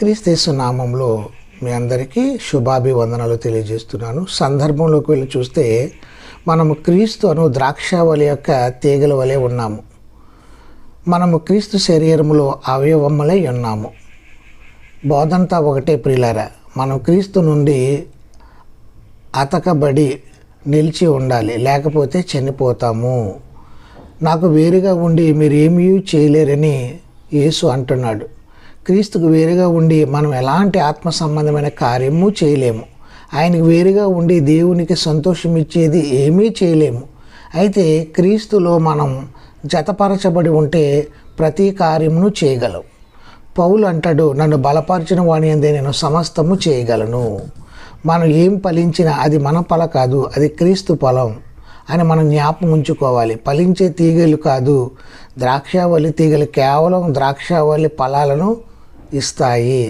క్రీస్తు నామంలో మీ అందరికీ శుభాభివందనాలు తెలియజేస్తున్నాను. సందర్భంలోకి వెళ్ళి చూస్తే మనము క్రీస్తు అను ద్రాక్షావళి యొక్క తీగల వలె ఉన్నాము. మనము క్రీస్తు శరీరములో అవయవములై ఉన్నాము. బోధంతా ఒకటే ప్రియులారా, మనం క్రీస్తు నుండి అతకబడి నిలిచి ఉండాలి, లేకపోతే చనిపోతాము. నాకు వేరుగా ఉండి మీరు ఏమీ చేయలేరని యేసు అంటున్నాడు. క్రీస్తుకు వేరుగా ఉండి మనం ఎలాంటి ఆత్మ సంబంధమైన కార్యము చేయలేము. ఆయనకు వేరుగా ఉండి దేవునికి సంతోషం ఇచ్చేది ఏమీ చేయలేము. అయితే క్రీస్తులో మనం జతపరచబడి ఉంటే ప్రతి కార్యమును చేయగలం. పౌలు అంటాడు, నన్ను బలపరిచిన వాని యందే నేను సమస్తము చేయగలను. మనం ఏం ఫలించినా అది మన ఫల కాదు, అది క్రీస్తు ఫలం అని మనం జ్ఞాపకం ఉంచుకోవాలి. ఫలించే తీగలు కాదు, ద్రాక్షావళి తీగలు కేవలం ద్రాక్షావళి ఫలాలను ఇస్తాయి.